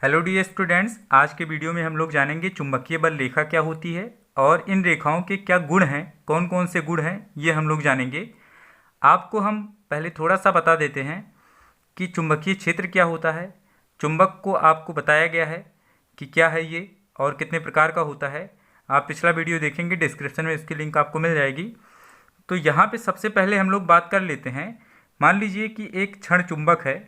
Hello dear students, आज के video में हम लोग जानेंगे चुंबकीय बल रेखा क्या होती है और इन रेखाओं के क्या गुण हैं, कौन कौन से गुण हैं ये हम लोग जानेंगे। आपको हम पहले थोड़ा सा बता देते हैं कि चुंबकीय क्षेत्र क्या होता है। चुंबक को आपको बताया गया है कि क्या है ये और कितने प्रकार का होता है। आप पिछला वीडियो देखेंगे, डिस्क्रिप्शन में इसकी लिंक आपको मिल जाएगी। तो यहाँ पे सबसे पहले हम लोग बात कर लेते हैं। मान लीजिए कि एक क्षण चुंबक है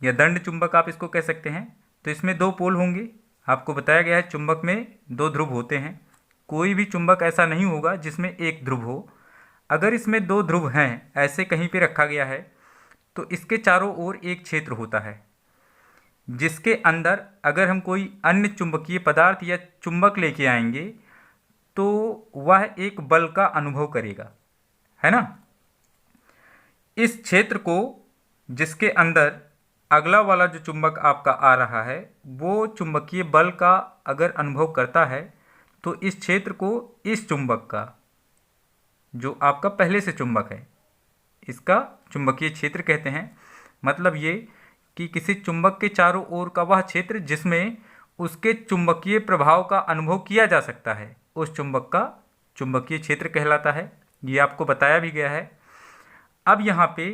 या दंड चुंबक आप इसको कह सकते हैं। तो इसमें दो पोल होंगे। आपको बताया गया है चुंबक में दो ध्रुव होते हैं। कोई भी चुंबक ऐसा नहीं होगा जिसमें एक ध्रुव हो। अगर इसमें दो ध्रुव हैं, ऐसे कहीं पे रखा गया है, तो इसके चारों ओर एक क्षेत्र होता है जिसके अंदर अगर हम कोई अन्य चुंबकीय पदार्थ या चुंबक लेके आएंगे तो वह एक बल का अनुभव करेगा, है ना। इस क्षेत्र को जिसके अंदर अगला वाला जो चुंबक आपका आ रहा है वो चुंबकीय बल का अगर अनुभव करता है तो इस क्षेत्र को इस चुंबक का, जो आपका पहले से चुंबक है, इसका चुंबकीय क्षेत्र कहते हैं। मतलब ये कि किसी चुंबक के चारों ओर का वह क्षेत्र जिसमें उसके चुंबकीय प्रभाव का अनुभव किया जा सकता है, उस चुंबक का चुंबकीय क्षेत्र कहलाता है। ये आपको बताया भी गया है। अब यहाँ पे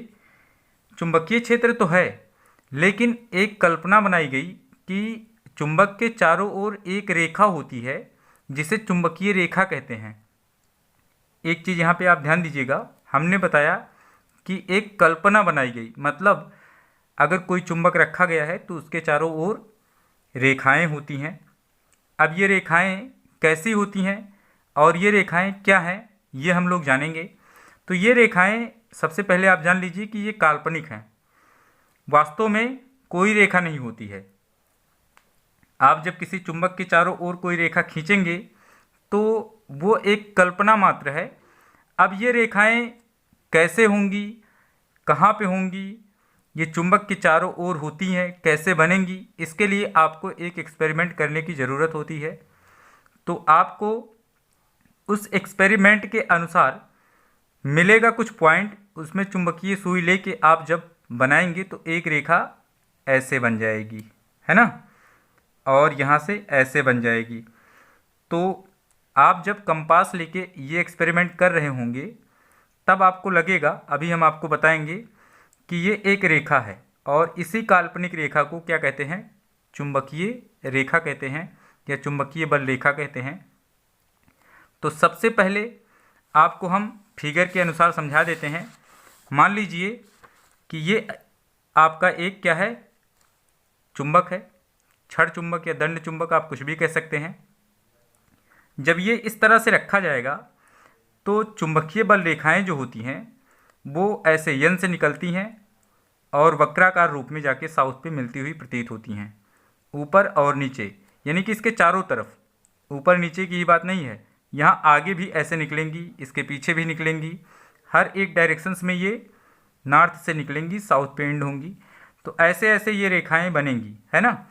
चुंबकीय क्षेत्र तो है, लेकिन एक कल्पना बनाई गई कि चुंबक के चारों ओर एक रेखा होती है जिसे चुंबकीय रेखा कहते हैं। एक चीज़ यहाँ पे आप ध्यान दीजिएगा, हमने बताया कि एक कल्पना बनाई गई, मतलब अगर कोई चुंबक रखा गया है तो उसके चारों ओर रेखाएं होती हैं। अब ये रेखाएं कैसी होती हैं और ये रेखाएं क्या हैं ये हम लोग जानेंगे। तो ये रेखाएं सबसे पहले आप जान लीजिए कि ये काल्पनिक हैं, वास्तव में कोई रेखा नहीं होती है। आप जब किसी चुंबक के चारों ओर कोई रेखा खींचेंगे तो वो एक कल्पना मात्र है। अब ये रेखाएं कैसे होंगी, कहाँ पे होंगी, ये चुंबक के चारों ओर होती हैं, कैसे बनेंगी, इसके लिए आपको एक एक्सपेरिमेंट करने की ज़रूरत होती है। तो आपको उस एक्सपेरिमेंट के अनुसार मिलेगा कुछ पॉइंट, उसमें चुंबकीय सुई लेके आप जब बनाएंगे तो एक रेखा ऐसे बन जाएगी, है ना, और यहाँ से ऐसे बन जाएगी। तो आप जब कंपास लेके ये एक्सपेरिमेंट कर रहे होंगे तब आपको लगेगा, अभी हम आपको बताएंगे कि ये एक रेखा है और इसी काल्पनिक रेखा को क्या कहते हैं, चुंबकीय रेखा कहते हैं या चुंबकीय बल रेखा कहते हैं। तो सबसे पहले आपको हम फिगर के अनुसार समझा देते हैं। मान लीजिए कि ये आपका एक क्या है, चुंबक है, छड़ चुंबक या दंड चुंबक आप कुछ भी कह सकते हैं। जब ये इस तरह से रखा जाएगा तो चुंबकीय बल रेखाएं जो होती हैं वो ऐसे यन से निकलती हैं और वक्राकार रूप में जाके साउथ पे मिलती हुई प्रतीत होती हैं, ऊपर और नीचे, यानी कि इसके चारों तरफ। ऊपर नीचे की ही बात नहीं है, यहाँ आगे भी ऐसे निकलेंगी, इसके पीछे भी निकलेंगी, हर एक डायरेक्शंस में ये नॉर्थ से निकलेंगी, साउथ पे एंड होंगी। तो ऐसे ऐसे ये रेखाएं बनेंगी, है ना।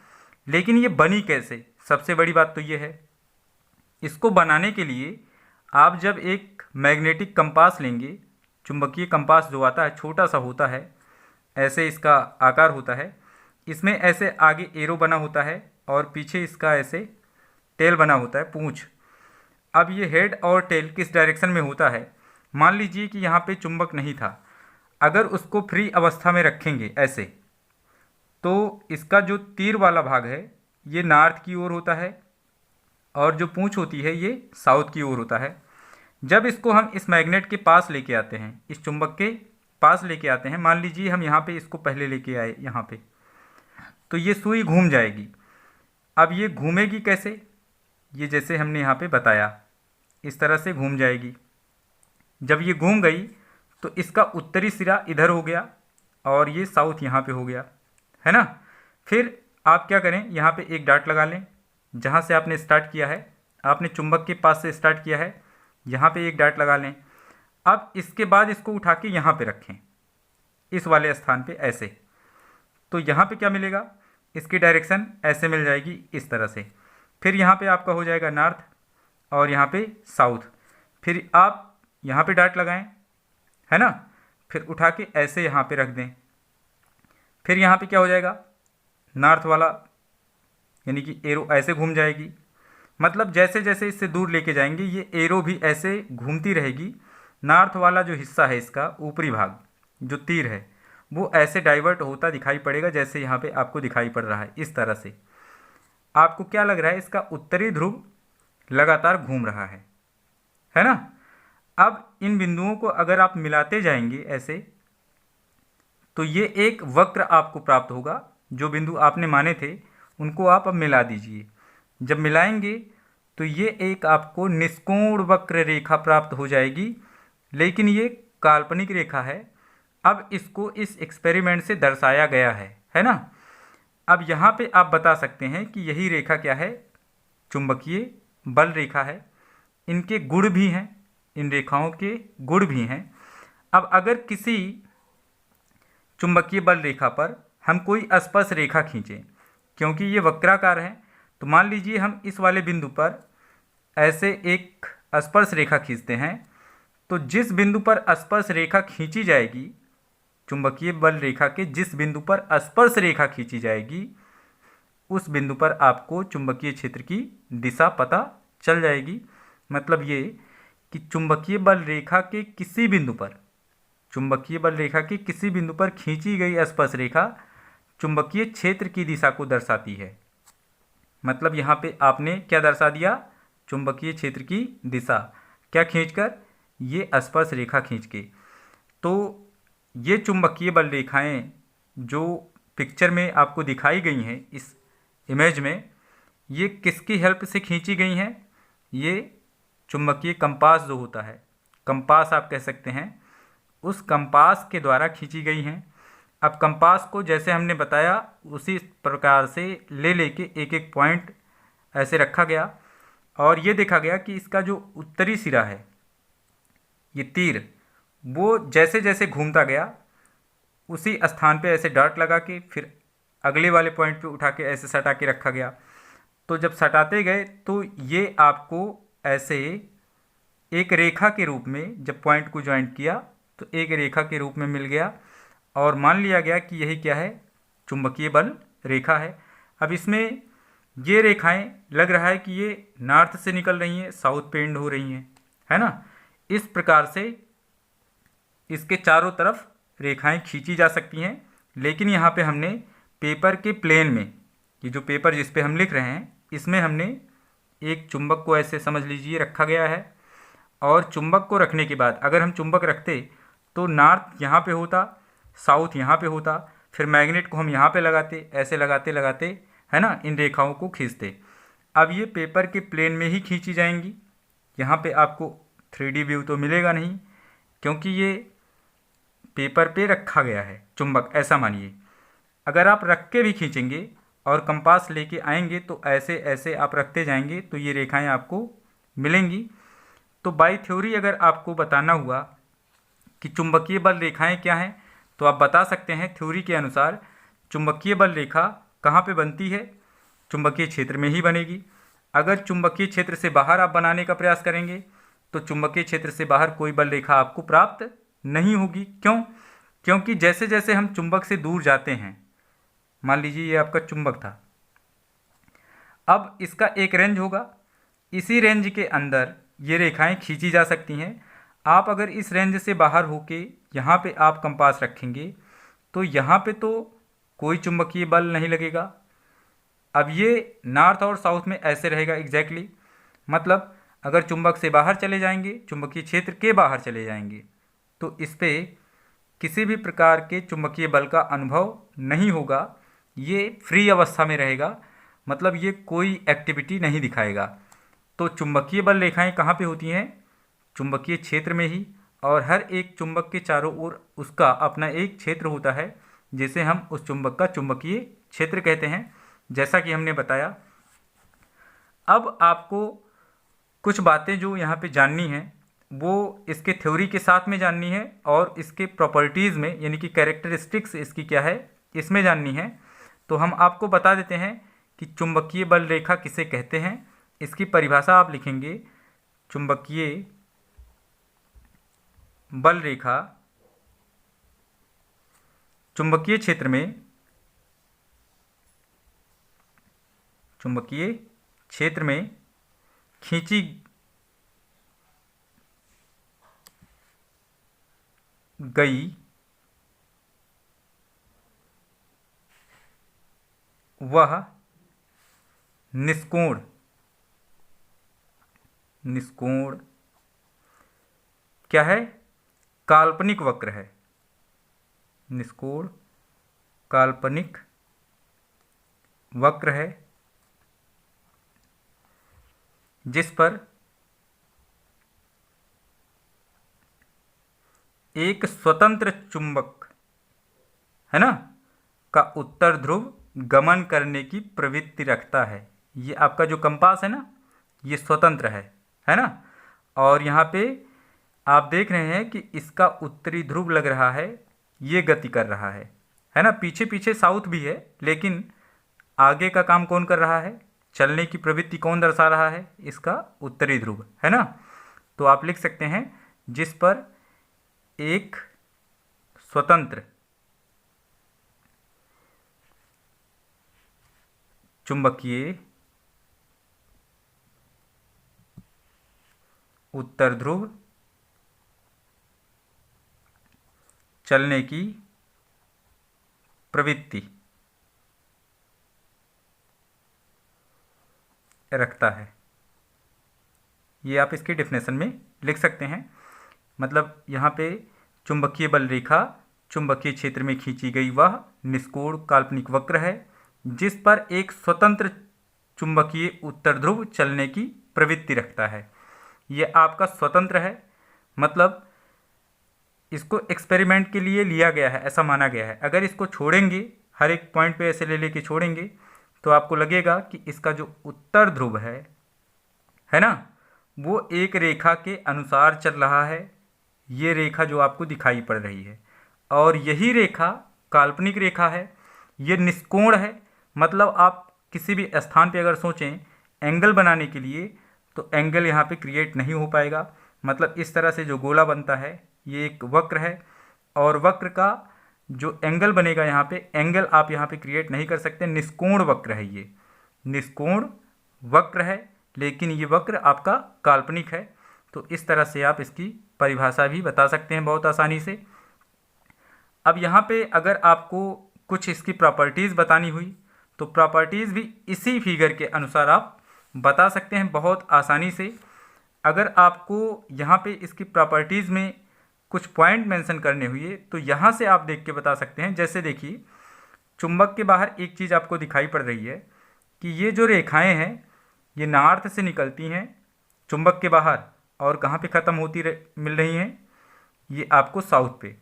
लेकिन ये बनी कैसे, सबसे बड़ी बात तो ये है। इसको बनाने के लिए आप जब एक मैग्नेटिक कंपास लेंगे, चुंबकीय कंपास जो आता है छोटा सा होता है, ऐसे इसका आकार होता है, इसमें ऐसे आगे एरो बना होता है और पीछे इसका ऐसे टेल बना होता है, पूंछ। अब ये हेड और टेल किस डायरेक्शन में होता है, मान लीजिए कि यहाँ पे चुंबक नहीं था, अगर उसको फ्री अवस्था में रखेंगे ऐसे, तो इसका जो तीर वाला भाग है ये नॉर्थ की ओर होता है और जो पूंछ होती है ये साउथ की ओर होता है। जब इसको हम इस मैग्नेट के पास लेके आते हैं, इस चुंबक के पास लेके आते हैं, मान लीजिए हम यहाँ पे इसको पहले लेके आए यहाँ पे, तो ये सुई घूम जाएगी। अब ये घूमेगी कैसे, ये जैसे हमने यहाँ पे बताया, इस तरह से घूम जाएगी। जब ये घूम गई तो इसका उत्तरी सिरा इधर हो गया और ये साउथ यहाँ पे हो गया, है ना। फिर आप क्या करें, यहाँ पे एक डाट लगा लें, जहाँ से आपने स्टार्ट किया है, आपने चुंबक के पास से स्टार्ट किया है, यहाँ पे एक डाट लगा लें। अब इसके बाद इसको उठा के यहाँ पे रखें, इस वाले स्थान पे ऐसे। तो यहाँ पे क्या मिलेगा, इसकी डायरेक्शन ऐसे मिल जाएगी इस तरह से। फिर यहाँ पे आपका हो जाएगा नॉर्थ और यहाँ पे साउथ। फिर आप यहाँ पे डाट लगाएं, है ना, फिर उठा के ऐसे यहाँ पे रख दें। फिर यहाँ पे क्या हो जाएगा, नॉर्थ वाला यानी कि एरो ऐसे घूम जाएगी। मतलब जैसे जैसे इससे दूर लेके जाएंगे ये एरो भी ऐसे घूमती रहेगी। नॉर्थ वाला जो हिस्सा है इसका ऊपरी भाग जो तीर है वो ऐसे डाइवर्ट होता दिखाई पड़ेगा, जैसे यहाँ पे आपको दिखाई पड़ रहा है इस तरह से। आपको क्या लग रहा है, इसका उत्तरी ध्रुव लगातार घूम रहा है ना। अब इन बिंदुओं को अगर आप मिलाते जाएंगे ऐसे, तो ये एक वक्र आपको प्राप्त होगा। जो बिंदु आपने माने थे उनको आप अब मिला दीजिए। जब मिलाएंगे तो ये एक आपको निष्कोण वक्र रेखा प्राप्त हो जाएगी, लेकिन ये काल्पनिक रेखा है। अब इसको इस एक्सपेरिमेंट से दर्शाया गया है ना। अब यहाँ पे आप बता सकते हैं कि यही रेखा क्या है, चुंबकीय बल रेखा है। इनके गुण भी हैं, इन रेखाओं के गुण भी हैं। अब अगर किसी चुंबकीय बल रेखा पर हम कोई स्पर्श रेखा खींचें, क्योंकि ये वक्राकार है, तो मान लीजिए हम इस वाले बिंदु पर ऐसे एक स्पर्श रेखा खींचते हैं, तो जिस बिंदु पर स्पर्श रेखा खींची जाएगी, चुंबकीय बल रेखा के जिस बिंदु पर स्पर्श रेखा खींची जाएगी, उस बिंदु पर आपको चुंबकीय क्षेत्र की दिशा पता चल जाएगी। मतलब ये कि चुंबकीय बल रेखा के किसी बिंदु पर, चुंबकीय बल रेखा के किसी बिंदु पर खींची गई स्पर्श रेखा चुंबकीय क्षेत्र की दिशा को दर्शाती है। मतलब यहाँ पे आपने क्या दर्शा दिया, चुंबकीय क्षेत्र की दिशा क्या खींचकर, ये स्पर्श रेखा खींच के। तो ये चुंबकीय बल रेखाएं जो पिक्चर में आपको दिखाई गई हैं इस इमेज में, ये किसकी हेल्प से खींची गई हैं, ये चुंबकीय कंपास जो होता है, कंपास आप कह सकते हैं, उस कंपास के द्वारा खींची गई हैं। अब कंपास को जैसे हमने बताया उसी प्रकार से ले लेके एक एक पॉइंट ऐसे रखा गया, और ये देखा गया कि इसका जो उत्तरी सिरा है, ये तीर, वो जैसे जैसे घूमता गया उसी स्थान पे ऐसे डॉट लगा के फिर अगले वाले पॉइंट पे उठा के ऐसे सटा के रखा गया। तो जब सटाते गए तो ये आपको ऐसे एक रेखा के रूप में, जब पॉइंट को ज्वाइंट किया तो एक रेखा के रूप में मिल गया, और मान लिया गया कि यही क्या है, चुंबकीय बल रेखा है। अब इसमें ये रेखाएं लग रहा है कि ये नॉर्थ से निकल रही हैं, साउथ पे एंड हो रही हैं, है ना। इस प्रकार से इसके चारों तरफ रेखाएं खींची जा सकती हैं। लेकिन यहाँ पे हमने पेपर के प्लेन में, ये जो पेपर जिस पे हम लिख रहे हैं, इसमें हमने एक चुंबक को ऐसे समझ लीजिए रखा गया है, और चुंबक को रखने के बाद अगर हम चुंबक रखते तो नॉर्थ यहाँ पे होता, साउथ यहाँ पे होता, फिर मैग्नेट को हम यहाँ पे लगाते, ऐसे लगाते लगाते, है ना, इन रेखाओं को खींचते। अब ये पेपर के प्लेन में ही खींची जाएंगी। यहाँ पे आपको 3D व्यू तो मिलेगा नहीं, क्योंकि ये पेपर पे रखा गया है चुंबक, ऐसा मानिए। अगर आप रख के भी खींचेंगे और कंपास लेके आएंगे तो ऐसे ऐसे आप रखते जाएंगे तो ये रेखाएं आपको मिलेंगी। तो बाय थ्योरी अगर आपको बताना हुआ कि चुंबकीय बल रेखाएं क्या हैं, तो आप बता सकते हैं थ्योरी के अनुसार चुंबकीय बल रेखा कहाँ पे बनती है, चुंबकीय क्षेत्र में ही बनेगी। अगर चुंबकीय क्षेत्र से बाहर आप बनाने का प्रयास करेंगे तो चुंबकीय क्षेत्र से बाहर कोई बल रेखा आपको प्राप्त नहीं होगी। क्यों? क्योंकि जैसे जैसे हम चुंबक से दूर जाते हैं, मान लीजिए ये आपका चुंबक था, अब इसका एक रेंज होगा, इसी रेंज के अंदर ये रेखाएं खींची जा सकती हैं। आप अगर इस रेंज से बाहर होके यहाँ पे आप कंपास रखेंगे तो यहाँ पे तो कोई चुंबकीय बल नहीं लगेगा। अब ये नॉर्थ और साउथ में ऐसे रहेगा एग्जैक्टली। मतलब अगर चुंबक से बाहर चले जाएंगे, चुंबकीय क्षेत्र के बाहर चले जाएंगे, तो इस पर किसी भी प्रकार के चुंबकीय बल का अनुभव नहीं होगा, ये फ्री अवस्था में रहेगा, मतलब ये कोई एक्टिविटी नहीं दिखाएगा। तो चुंबकीय बल रेखाएं कहाँ पे होती हैं, चुंबकीय क्षेत्र में ही, और हर एक चुंबक के चारों ओर उसका अपना एक क्षेत्र होता है, जिसे हम उस चुंबक का चुंबकीय क्षेत्र कहते हैं, जैसा कि हमने बताया। अब आपको कुछ बातें जो यहाँ पे जाननी हैं वो इसके थ्योरी के साथ में जाननी है, और इसके प्रॉपर्टीज़ में, यानी कि कैरेक्टरिस्टिक्स इसकी क्या है, इसमें जाननी है। तो हम आपको बता देते हैं कि चुंबकीय बल रेखा किसे कहते हैं। इसकी परिभाषा आप लिखेंगे, चुंबकीय बल रेखा चुंबकीय क्षेत्र में चुंबकीय क्षेत्र में खींची गई वह निष्कोण क्या है? काल्पनिक वक्र है। निष्कोण काल्पनिक वक्र है जिस पर एक स्वतंत्र चुंबक है ना का उत्तर ध्रुव गमन करने की प्रवृत्ति रखता है। ये आपका जो कंपास है ना, ये स्वतंत्र है ना। और यहाँ पे आप देख रहे हैं कि इसका उत्तरी ध्रुव लग रहा है, ये गति कर रहा है ना। पीछे पीछे साउथ भी है, लेकिन आगे का काम कौन कर रहा है? चलने की प्रवृत्ति कौन दर्शा रहा है? इसका उत्तरी ध्रुव, है ना। तो आप लिख सकते हैं जिस पर एक स्वतंत्र चुंबकीय उत्तर ध्रुव चलने की प्रवृत्ति रखता है। ये आप इसकी डेफिनेशन में लिख सकते हैं। मतलब यहाँ पे चुंबकीय बल रेखा चुंबकीय क्षेत्र में खींची गई वह निष्कोण काल्पनिक वक्र है जिस पर एक स्वतंत्र चुंबकीय उत्तर ध्रुव चलने की प्रवृत्ति रखता है। ये आपका स्वतंत्र है, मतलब इसको एक्सपेरिमेंट के लिए लिया गया है, ऐसा माना गया है। अगर इसको छोड़ेंगे, हर एक पॉइंट पे ऐसे ले लेके छोड़ेंगे, तो आपको लगेगा कि इसका जो उत्तर ध्रुव है ना, वो एक रेखा के अनुसार चल रहा है। ये रेखा जो आपको दिखाई पड़ रही है, और यही रेखा काल्पनिक रेखा है, ये निष्कोण है। मतलब आप किसी भी स्थान पे अगर सोचें एंगल बनाने के लिए, तो एंगल यहाँ पे क्रिएट नहीं हो पाएगा। मतलब इस तरह से जो गोला बनता है, ये एक वक्र है, और वक्र का जो एंगल बनेगा यहाँ पे, एंगल आप यहाँ पे क्रिएट नहीं कर सकते। निष्कोण वक्र है, ये निष्कोण वक्र है, लेकिन ये वक्र आपका काल्पनिक है। तो इस तरह से आप इसकी परिभाषा भी बता सकते हैं बहुत आसानी से। अब यहाँ पे अगर आपको कुछ इसकी प्रॉपर्टीज़ बतानी हुई, तो प्रॉपर्टीज़ भी इसी फिगर के अनुसार आप बता सकते हैं बहुत आसानी से। अगर आपको यहाँ पे इसकी प्रॉपर्टीज़ में कुछ पॉइंट मेंशन करने हुए, तो यहाँ से आप देख के बता सकते हैं। जैसे देखिए, चुंबक के बाहर एक चीज़ आपको दिखाई पड़ रही है कि ये जो रेखाएं हैं, ये नॉर्थ से निकलती हैं चुंबक के बाहर, और कहाँ पे ख़त्म होती मिल रही हैं? ये आपको साउथ पे।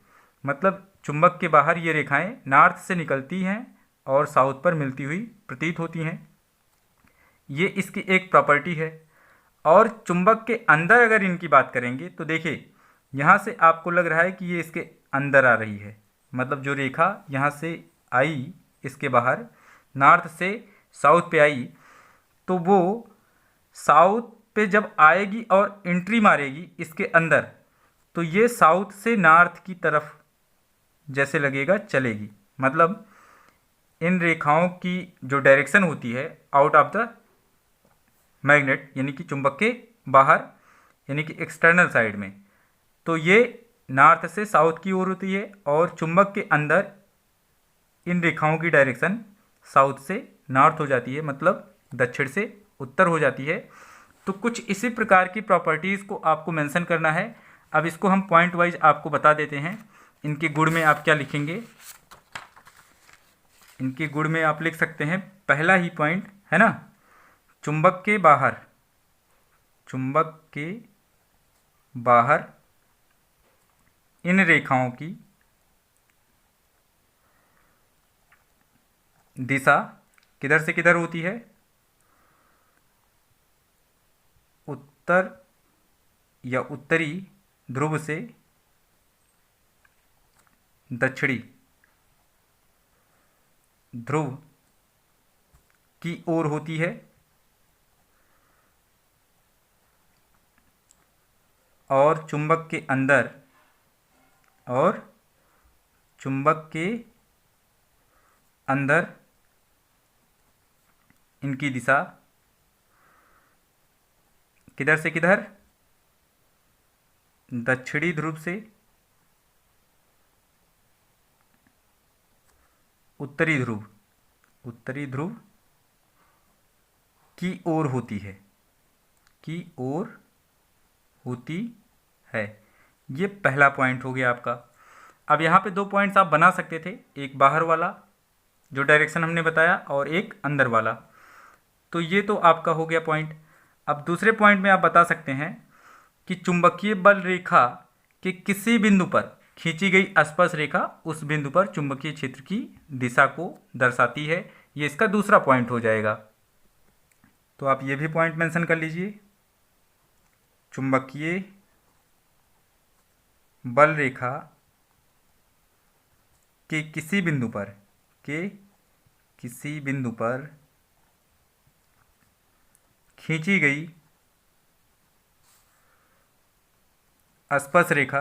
मतलब चुंबक के बाहर ये रेखाएं नॉर्थ से निकलती हैं और साउथ पर मिलती हुई प्रतीत होती हैं। ये इसकी एक प्रॉपर्टी है। और चुंबक के अंदर अगर इनकी बात करेंगे, तो देखिए यहाँ से आपको लग रहा है कि ये इसके अंदर आ रही है। मतलब जो रेखा यहाँ से आई इसके बाहर, नॉर्थ से साउथ पे आई, तो वो साउथ पे जब आएगी और एंट्री मारेगी इसके अंदर, तो ये साउथ से नॉर्थ की तरफ जैसे लगेगा चलेगी। मतलब इन रेखाओं की जो डायरेक्शन होती है आउट ऑफ द मैग्नेट, यानी कि चुंबक के बाहर, यानी कि एक्सटर्नल साइड में, तो ये नॉर्थ से साउथ की ओर होती है, और चुंबक के अंदर इन रेखाओं की डायरेक्शन साउथ से नॉर्थ हो जाती है, मतलब दक्षिण से उत्तर हो जाती है। तो कुछ इसी प्रकार की प्रॉपर्टीज़ को आपको मेंशन करना है। अब इसको हम पॉइंट वाइज आपको बता देते हैं। इनके गुण में आप क्या लिखेंगे? इनके गुण में आप लिख सकते हैं, पहला ही पॉइंट है ना, चुंबक के बाहर इन रेखाओं की दिशा किधर से किधर होती है? उत्तर या उत्तरी ध्रुव से दक्षिणी ध्रुव की ओर होती है, और चुंबक के अंदर इनकी दिशा किधर से किधर, दक्षिणी ध्रुव से उत्तरी ध्रुव, उत्तरी ध्रुव की ओर होती है, की ओर होती है। ये पहला पॉइंट हो गया आपका। अब यहाँ पे 2 पॉइंट्स आप बना सकते थे, एक बाहर वाला जो डायरेक्शन हमने बताया और एक अंदर वाला। तो ये तो आपका हो गया पॉइंट। अब दूसरे पॉइंट में आप बता सकते हैं कि चुंबकीय बल रेखा के किसी बिंदु पर खींची गई स्पर्श रेखा उस बिंदु पर चुंबकीय क्षेत्र की दिशा को दर्शाती है। ये इसका दूसरा पॉइंट हो जाएगा। तो आप ये भी पॉइंट मेंशन कर लीजिए, चुंबकीय बल रेखा के किसी बिंदु पर, के किसी बिंदु पर खींची गई स्पर्श रेखा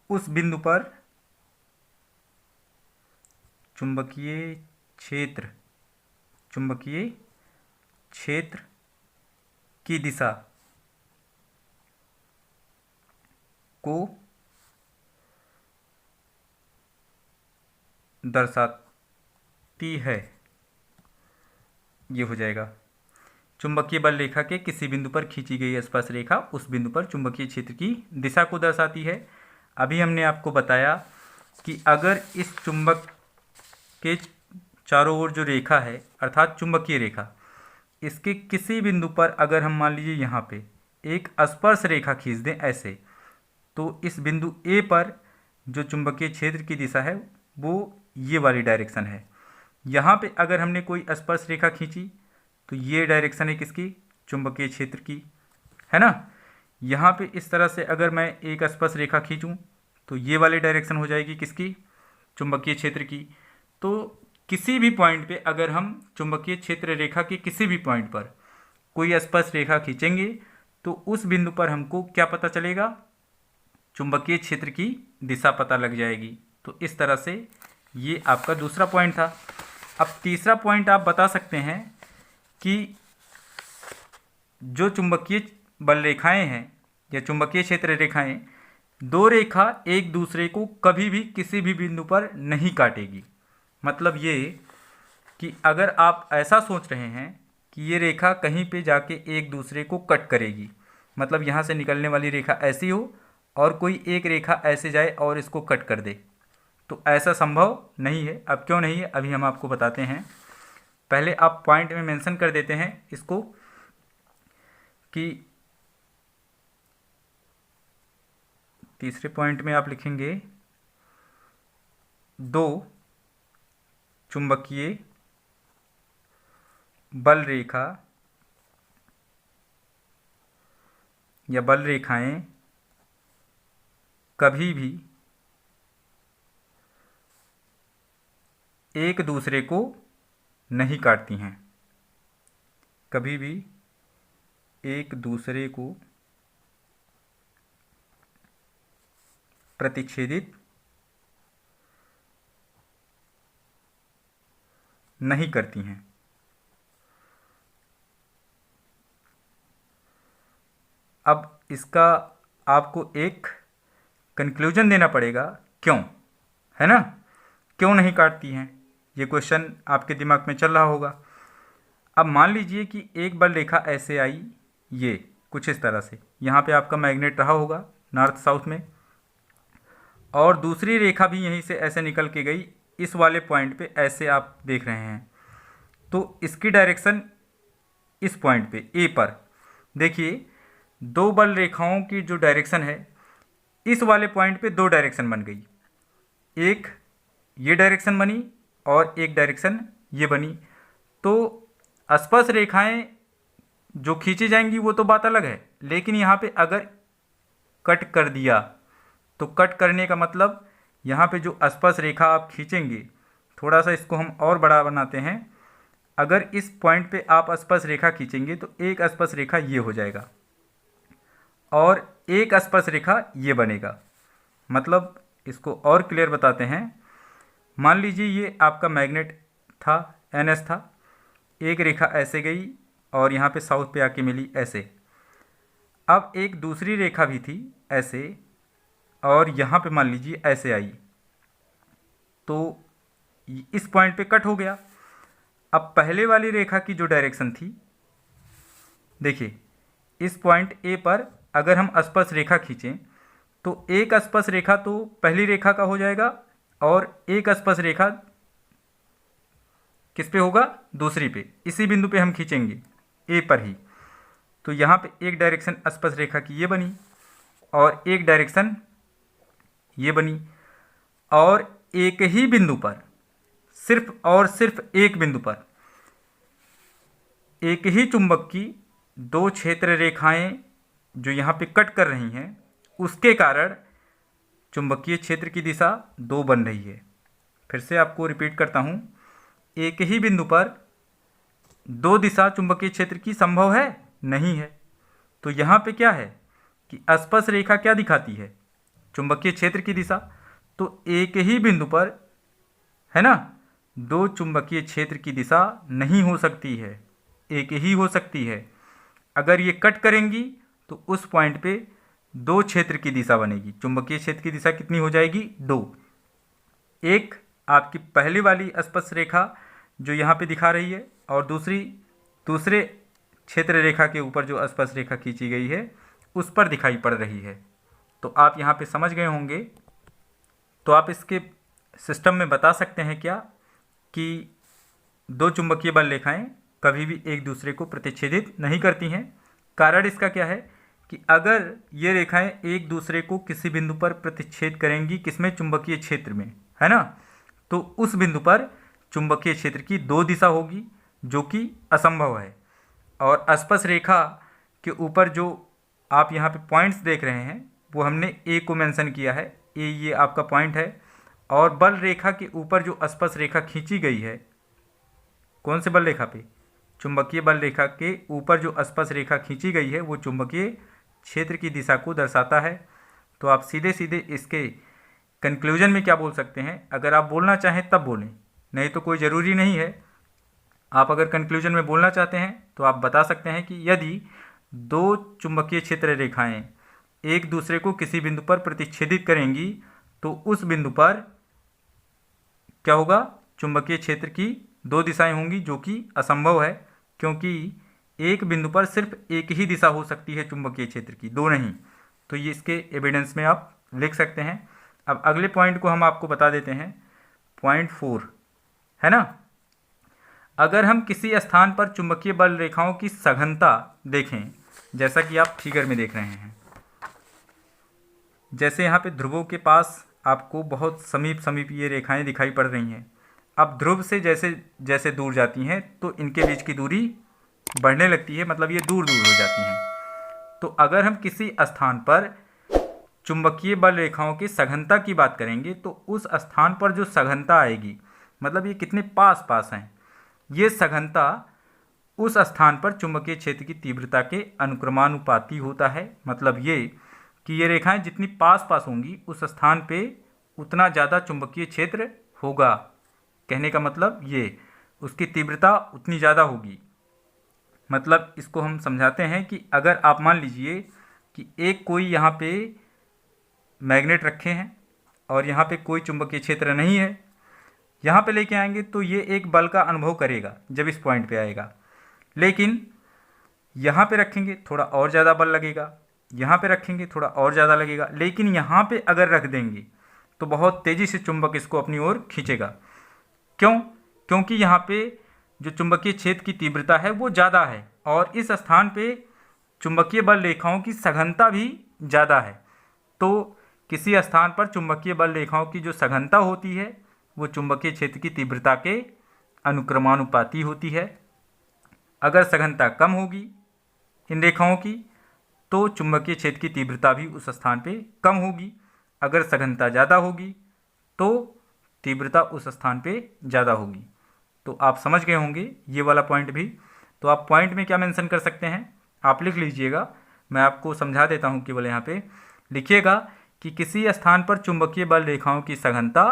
उस बिंदु पर चुंबकीय क्षेत्र, चुंबकीय क्षेत्र की दिशा को दर्शाती है। ये हो जाएगा, चुंबकीय बल रेखा के किसी बिंदु पर खींची गई स्पर्श रेखा उस बिंदु पर चुंबकीय क्षेत्र की दिशा को दर्शाती है। अभी हमने आपको बताया कि अगर इस चुंबक के चारों ओर जो रेखा है अर्थात चुंबकीय रेखा, इसके किसी बिंदु पर अगर हम मान लीजिए यहाँ पे एक स्पर्श रेखा खींच दें ऐसे, तो इस बिंदु ए पर जो चुंबकीय क्षेत्र की दिशा है वो ये वाली डायरेक्शन है। यहाँ पे अगर हमने कोई स्पर्श रेखा खींची तो ये डायरेक्शन है किसकी, चुंबकीय क्षेत्र की, है ना। यहाँ पे इस तरह से अगर मैं एक स्पर्श रेखा खींचूँ तो ये वाली डायरेक्शन हो जाएगी किसकी, चुंबकीय क्षेत्र की। तो किसी भी पॉइंट पे अगर हम चुंबकीय क्षेत्र रेखा के किसी भी पॉइंट पर कोई स्पर्श रेखा खींचेंगे तो उस बिंदु पर हमको क्या पता चलेगा, चुंबकीय क्षेत्र की दिशा पता लग जाएगी। तो इस तरह से ये आपका दूसरा पॉइंट था। अब तीसरा पॉइंट आप बता सकते हैं कि जो चुंबकीय बल रेखाएं हैं या चुंबकीय क्षेत्र रेखाएं, दो रेखा एक दूसरे को कभी भी किसी भी बिंदु पर नहीं काटेगी। मतलब ये कि अगर आप ऐसा सोच रहे हैं कि ये रेखा कहीं पे जाके एक दूसरे को कट करेगी, मतलब यहाँ से निकलने वाली रेखा ऐसी हो और कोई एक रेखा ऐसे जाए और इसको कट कर दे, तो ऐसा संभव नहीं है। अब क्यों नहीं है अभी हम आपको बताते हैं। पहले आप पॉइंट में मेंशन कर देते हैं इसको कि तीसरे पॉइंट में आप लिखेंगे दो चुंबकीय बल रेखा या बल रेखाएं कभी भी एक दूसरे को नहीं काटती हैं, कभी भी एक दूसरे को प्रतिच्छेदित नहीं करती हैं। अब इसका आपको एक कंक्लूजन देना पड़ेगा, क्यों, है ना, क्यों नहीं काटती हैं, ये क्वेश्चन आपके दिमाग में चल रहा होगा। अब मान लीजिए कि एक बल रेखा ऐसे आई, ये कुछ इस तरह से, यहाँ पे आपका मैग्नेट रहा होगा नॉर्थ साउथ में, और दूसरी रेखा भी यहीं से ऐसे निकल के गई इस वाले पॉइंट पे, ऐसे आप देख रहे हैं। तो इसकी डायरेक्शन इस पॉइंट पे ए पर देखिए, दो बल रेखाओं की जो डायरेक्शन है इस वाले पॉइंट पे दो डायरेक्शन बन गई, एक ये डायरेक्शन बनी और एक डायरेक्शन ये बनी। तो स्पर्श रेखाएं जो खींची जाएंगी वो तो बात अलग है, लेकिन यहाँ पे अगर कट कर दिया तो कट करने का मतलब यहाँ पे जो स्पर्श रेखा आप खींचेंगे, थोड़ा सा इसको हम और बड़ा बनाते हैं, अगर इस पॉइंट पे आप स्पर्श रेखा खींचेंगे तो एक स्पर्श रेखा ये हो जाएगा और एक स्पर्श रेखा ये बनेगा। मतलब इसको और क्लियर बताते हैं। मान लीजिए ये आपका मैग्नेट था, NS था, एक रेखा ऐसे गई और यहाँ पे साउथ पे आके मिली ऐसे। अब एक दूसरी रेखा भी थी ऐसे, और यहाँ पे मान लीजिए ऐसे आई, तो इस पॉइंट पे कट हो गया। अब पहले वाली रेखा की जो डायरेक्शन थी, देखिए इस पॉइंट ए पर अगर हम स्पर्श रेखा खींचें तो एक स्पर्श रेखा तो पहली रेखा का हो जाएगा और एक स्पर्श रेखा किस पे होगा, दूसरी पे। इसी बिंदु पे हम खींचेंगे ए पर ही, तो यहाँ पे एक डायरेक्शन स्पर्श रेखा की ये बनी और एक डायरेक्शन ये बनी, और एक ही बिंदु पर, सिर्फ और सिर्फ एक बिंदु पर एक ही चुंबक की दो क्षेत्र रेखाएं जो यहाँ पे कट कर रही हैं, उसके कारण चुंबकीय क्षेत्र की दिशा दो बन रही है। फिर से आपको रिपीट करता हूँ, एक ही बिंदु पर दो दिशा चुंबकीय क्षेत्र की संभव है नहीं है। तो यहाँ पे क्या है कि स्पर्श रेखा क्या दिखाती है, चुंबकीय क्षेत्र की दिशा। तो एक ही बिंदु पर है ना, दो चुंबकीय क्षेत्र की दिशा नहीं हो सकती है, एक ही हो सकती है। अगर ये कट करेंगी तो उस पॉइंट पे दो क्षेत्र की दिशा बनेगी। चुंबकीय क्षेत्र की दिशा कितनी हो जाएगी, दो। एक आपकी पहली वाली स्पर्श रेखा जो यहाँ पे दिखा रही है, और दूसरे क्षेत्र रेखा के ऊपर जो स्पर्श रेखा खींची गई है उस पर दिखाई पड़ रही है। तो आप यहाँ पे समझ गए होंगे। तो आप इसके सिस्टम में बता सकते हैं क्या कि दो चुंबकीय बल रेखाएं कभी भी एक दूसरे को प्रतिच्छेदित नहीं करती हैं। कारण इसका क्या है कि अगर ये रेखाएं एक दूसरे को किसी बिंदु पर प्रतिच्छेद करेंगी, किसमें, चुंबकीय क्षेत्र में, है ना, तो उस बिंदु पर चुंबकीय क्षेत्र की दो दिशा होगी, जो कि असंभव है। और स्पर्श रेखा के ऊपर जो आप यहाँ पे पॉइंट्स देख रहे हैं वो हमने ए को मेंशन किया है, ए ये आपका पॉइंट है। और बल रेखा के ऊपर जो स्पर्श रेखा खींची गई है, कौन से बल रेखा पे, चुंबकीय बल रेखा के ऊपर जो स्पर्श रेखा खींची गई है वो चुंबकीय क्षेत्र की दिशा को दर्शाता है। तो आप सीधे सीधे इसके कंक्लूजन में क्या बोल सकते हैं, अगर आप बोलना चाहें तब बोलें, नहीं तो कोई ज़रूरी नहीं है। आप अगर कंक्लूजन में बोलना चाहते हैं तो आप बता सकते हैं कि यदि दो चुंबकीय क्षेत्र रेखाएं एक दूसरे को किसी बिंदु पर प्रतिच्छेदित करेंगी तो उस बिंदु पर क्या होगा, चुंबकीय क्षेत्र की दो दिशाएं होंगी, जो कि असंभव है, क्योंकि एक बिंदु पर सिर्फ एक ही दिशा हो सकती है चुंबकीय क्षेत्र की, दो नहीं। तो ये इसके एविडेंस में आप लिख सकते हैं। अब अगले पॉइंट को हम आपको बता देते हैं, पॉइंट 4 है ना। अगर हम किसी स्थान पर चुंबकीय बल रेखाओं की सघनता देखें, जैसा कि आप फिगर में देख रहे हैं, जैसे यहाँ पे ध्रुवों के पास आपको बहुत समीप ये रेखाएं दिखाई पड़ रही हैं। अब ध्रुव से जैसे जैसे दूर जाती हैं तो इनके बीच की दूरी बढ़ने लगती है, मतलब ये दूर दूर हो जाती हैं। तो अगर हम किसी स्थान पर चुंबकीय बल रेखाओं की सघनता की बात करेंगे तो उस स्थान पर जो सघनता आएगी, मतलब ये कितने पास पास हैं, ये सघनता उस स्थान पर चुंबकीय क्षेत्र की तीव्रता के अनुक्रमानुपाती होता है। मतलब ये कि ये रेखाएं जितनी पास पास होंगी उस स्थान पे उतना ज़्यादा चुंबकीय क्षेत्र होगा। कहने का मतलब ये, उसकी तीव्रता उतनी ज़्यादा होगी। मतलब इसको हम समझाते हैं कि अगर आप मान लीजिए कि एक कोई यहाँ पे मैग्नेट रखे हैं और यहाँ पे कोई चुंबकीय क्षेत्र नहीं है, यहाँ पे लेके आएंगे तो ये एक बल का अनुभव करेगा जब इस पॉइंट पे आएगा। लेकिन यहाँ पे रखेंगे थोड़ा और ज़्यादा बल लगेगा, यहाँ पे रखेंगे थोड़ा और ज़्यादा लगेगा, लेकिन यहाँ पे अगर रख देंगे तो बहुत तेज़ी से चुंबक इसको अपनी ओर खींचेगा। क्यों? क्योंकि यहाँ पे जो चुंबकीय क्षेत्र की तीव्रता है वो ज़्यादा है और इस स्थान पे चुंबकीय बल रेखाओं की सघनता भी ज़्यादा है। तो किसी स्थान पर चुंबकीय बल रेखाओं की जो सघनता होती है वो चुंबकीय क्षेत्र की तीव्रता के अनुक्रमानुपाती होती है। अगर सघनता कम होगी इन रेखाओं की तो चुंबकीय क्षेत्र की तीव्रता भी उस स्थान पे कम होगी। अगर सघनता ज़्यादा होगी तो तीव्रता उस स्थान पे ज़्यादा होगी। तो आप समझ गए होंगे ये वाला पॉइंट भी। तो आप पॉइंट में क्या मेंशन कर सकते हैं, आप लिख लीजिएगा, मैं आपको समझा देता हूँ। केवल यहाँ पे लिखिएगा कि किसी स्थान पर चुंबकीय बल रेखाओं की सघनता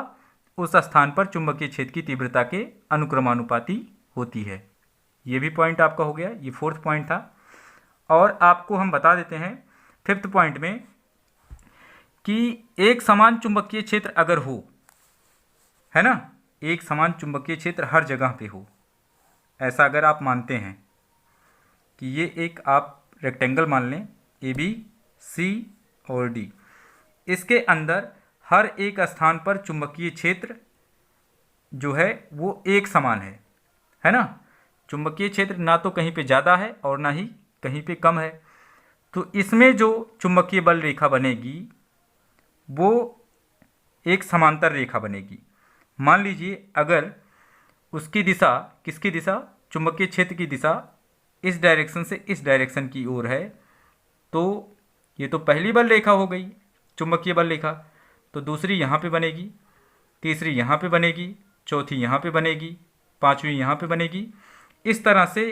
उस स्थान पर चुंबकीय क्षेत्र की तीव्रता के अनुक्रमानुपाती होती है। ये भी पॉइंट आपका हो गया, ये फोर्थ पॉइंट था। और आपको हम बता देते हैं फिफ्थ पॉइंट में कि एक समान चुंबकीय क्षेत्र अगर हो, है ना, एक समान चुंबकीय क्षेत्र हर जगह पे हो, ऐसा अगर आप मानते हैं कि ये एक आप रेक्टेंगल मान लें ए बी सी और डी, इसके अंदर हर एक स्थान पर चुंबकीय क्षेत्र जो है वो एक समान है ना। चुंबकीय क्षेत्र ना तो कहीं पे ज़्यादा है और ना ही कहीं पे कम है। तो इसमें जो चुंबकीय बल रेखा बनेगी वो एक समांतर रेखा बनेगी। मान लीजिए अगर उसकी दिशा, किसकी दिशा, चुंबकीय क्षेत्र की दिशा इस डायरेक्शन से इस डायरेक्शन की ओर है, तो ये तो पहली बल रेखा हो गई चुंबकीय बल रेखा। तो दूसरी यहाँ पे बनेगी, तीसरी यहाँ पे बनेगी, चौथी यहाँ पे बनेगी, पांचवी यहाँ पे बनेगी। इस तरह से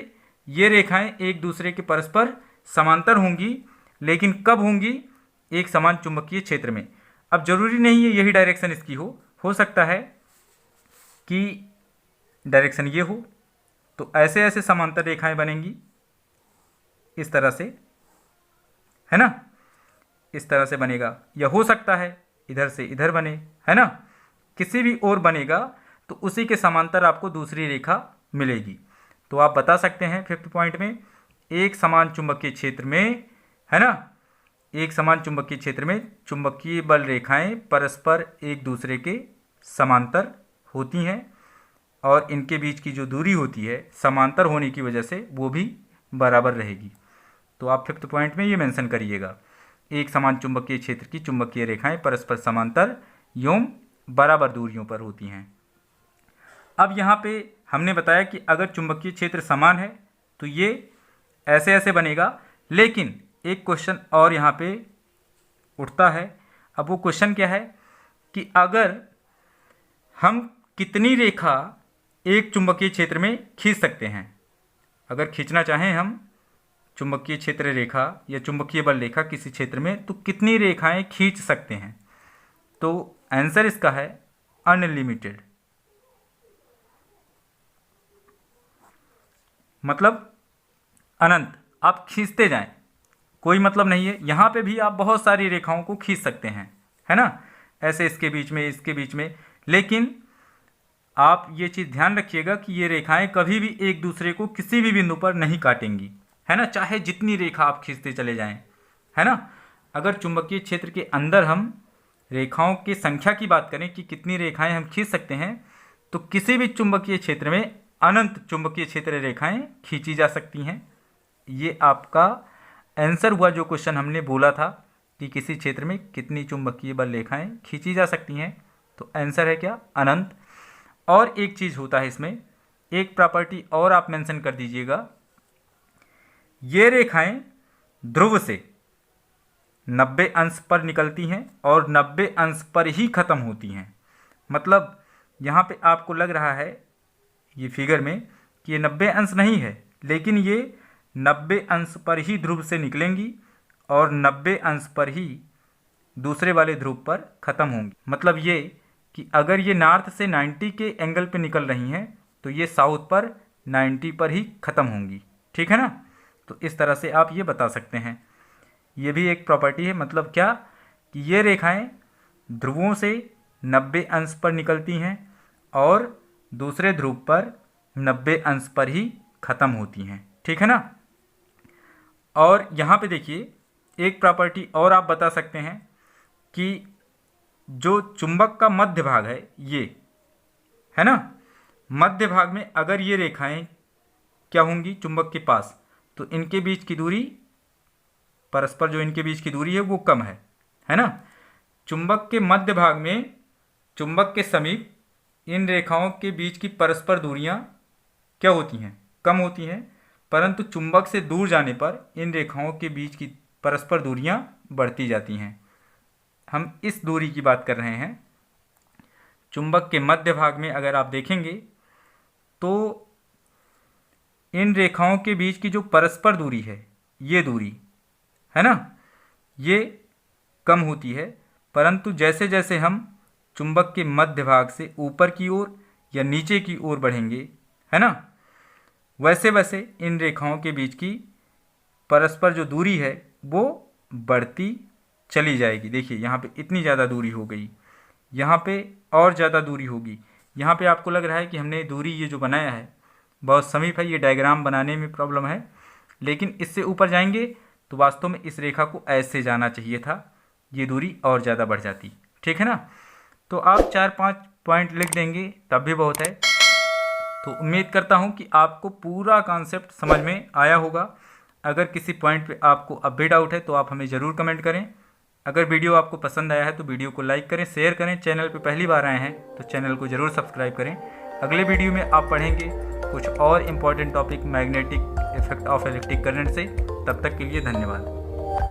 ये रेखाएं एक दूसरे के परस्पर समांतर होंगी, लेकिन कब होंगी, एक समान चुंबकीय क्षेत्र में। अब जरूरी नहीं है यही डायरेक्शन इसकी हो सकता है कि डायरेक्शन ये हो। तो ऐसे ऐसे समांतर रेखाएं बनेंगी इस तरह से, है ना, इस तरह से बनेगा। या हो सकता है इधर से इधर बने, है ना, किसी भी ओर बनेगा तो उसी के समांतर आपको दूसरी रेखा मिलेगी। तो आप बता सकते हैं फिफ्थ पॉइंट में, एक समान चुंबकीय क्षेत्र में, है ना, एक समान चुंबकीय क्षेत्र में चुंबकीय बल रेखाएं परस्पर एक दूसरे के समांतर होती हैं और इनके बीच की जो दूरी होती है समांतर होने की वजह से वो भी बराबर रहेगी। तो आप फिफ्थ पॉइंट में ये मेंशन करिएगा, एक समान चुंबकीय क्षेत्र की चुंबकीय रेखाएं परस्पर समांतर एवं बराबर दूरियों पर होती हैं। अब यहाँ पे हमने बताया कि अगर चुंबकीय क्षेत्र समान है तो ये ऐसे ऐसे बनेगा, लेकिन एक क्वेश्चन और यहाँ पे उठता है। अब वो क्वेश्चन क्या है कि अगर हम कितनी रेखा एक चुंबकीय क्षेत्र में खींच सकते हैं, अगर खींचना चाहें हम चुंबकीय क्षेत्र रेखा या चुंबकीय बल रेखा किसी क्षेत्र में, तो कितनी रेखाएं खींच सकते हैं। तो आंसर इसका है अनलिमिटेड, मतलब अनंत, आप खींचते जाएं, कोई मतलब नहीं है। यहाँ पे भी आप बहुत सारी रेखाओं को खींच सकते हैं, है ना, ऐसे इसके बीच में, इसके बीच में। लेकिन आप ये चीज़ ध्यान रखिएगा कि ये रेखाएं कभी भी एक दूसरे को किसी भी बिंदु पर नहीं काटेंगी, है ना, चाहे जितनी रेखा आप खींचते चले जाएं, है ना। अगर चुंबकीय क्षेत्र के अंदर हम रेखाओं की संख्या की बात करें कि कितनी रेखाएं हम खींच सकते हैं, तो किसी भी चुंबकीय क्षेत्र में अनंत चुंबकीय क्षेत्र रेखाएं खींची जा सकती हैं। ये आपका आंसर हुआ जो क्वेश्चन हमने बोला था कि किसी क्षेत्र में कितनी चुंबकीय बल रेखाएं खींची जा सकती हैं। तो आंसर है क्या, अनंत। और एक चीज़ होता है इसमें, एक प्रॉपर्टी और आप मेंशन कर दीजिएगा, ये रेखाएं ध्रुव से 90 अंश पर निकलती हैं और 90 अंश पर ही ख़त्म होती हैं। मतलब यहाँ पे आपको लग रहा है ये फिगर में कि ये 90 अंश नहीं है, लेकिन ये 90 अंश पर ही ध्रुव से निकलेंगी और 90 अंश पर ही दूसरे वाले ध्रुव पर ख़त्म होंगी। मतलब ये कि अगर ये नॉर्थ से 90 के एंगल पे निकल रही हैं तो ये साउथ पर 90 पर ही ख़त्म होंगी, ठीक है ना। तो इस तरह से आप ये बता सकते हैं। ये भी एक प्रॉपर्टी है, मतलब क्या कि ये रेखाएं ध्रुवों से 90 अंश पर निकलती हैं और दूसरे ध्रुव पर 90 अंश पर ही ख़त्म होती हैं, ठीक है ना। और यहाँ पे देखिए एक प्रॉपर्टी और आप बता सकते हैं कि जो चुंबक का मध्य भाग है ये, है ना, मध्य भाग में अगर ये रेखाएं क्या होंगी चुंबक के पास, तो इनके बीच की दूरी, परस्पर जो इनके बीच की दूरी है वो कम है ना। चुंबक के मध्य भाग में, चुंबक के समीप इन रेखाओं के बीच की परस्पर दूरियां क्या होती हैं, कम होती हैं, परंतु चुंबक से दूर जाने पर इन रेखाओं के बीच की परस्पर दूरियां बढ़ती जाती हैं। हम इस दूरी की बात कर रहे हैं। चुंबक के मध्य भाग में अगर आप देखेंगे तो इन रेखाओं के बीच की जो परस्पर दूरी है, ये दूरी, है ना, ये कम होती है, परंतु जैसे जैसे हम चुंबक के मध्य भाग से ऊपर की ओर या नीचे की ओर बढ़ेंगे, है ना, वैसे वैसे इन रेखाओं के बीच की परस्पर जो दूरी है वो बढ़ती चली जाएगी। देखिए यहाँ पे इतनी ज़्यादा दूरी हो गई, यहाँ पे और ज़्यादा दूरी होगी। यहाँ पे आपको लग रहा है कि हमने दूरी ये जो बनाया है बहुत समीप है, ये डायग्राम बनाने में प्रॉब्लम है, लेकिन इससे ऊपर जाएंगे तो वास्तव में इस रेखा को ऐसे जाना चाहिए था, ये दूरी और ज़्यादा बढ़ जाती। ठीक है ना। तो आप 4-5 पॉइंट लिख देंगे तब भी बहुत है। तो उम्मीद करता हूँ कि आपको पूरा कॉन्सेप्ट समझ में आया होगा। अगर किसी पॉइंट पे आपको अब भी डाउट है तो आप हमें ज़रूर कमेंट करें। अगर वीडियो आपको पसंद आया है तो वीडियो को लाइक करें, शेयर करें। चैनल पे पहली बार आए हैं तो चैनल को ज़रूर सब्सक्राइब करें। अगले वीडियो में आप पढ़ेंगे कुछ और important topic magnetic effect of electric current से। तब तक के लिए धन्यवाद।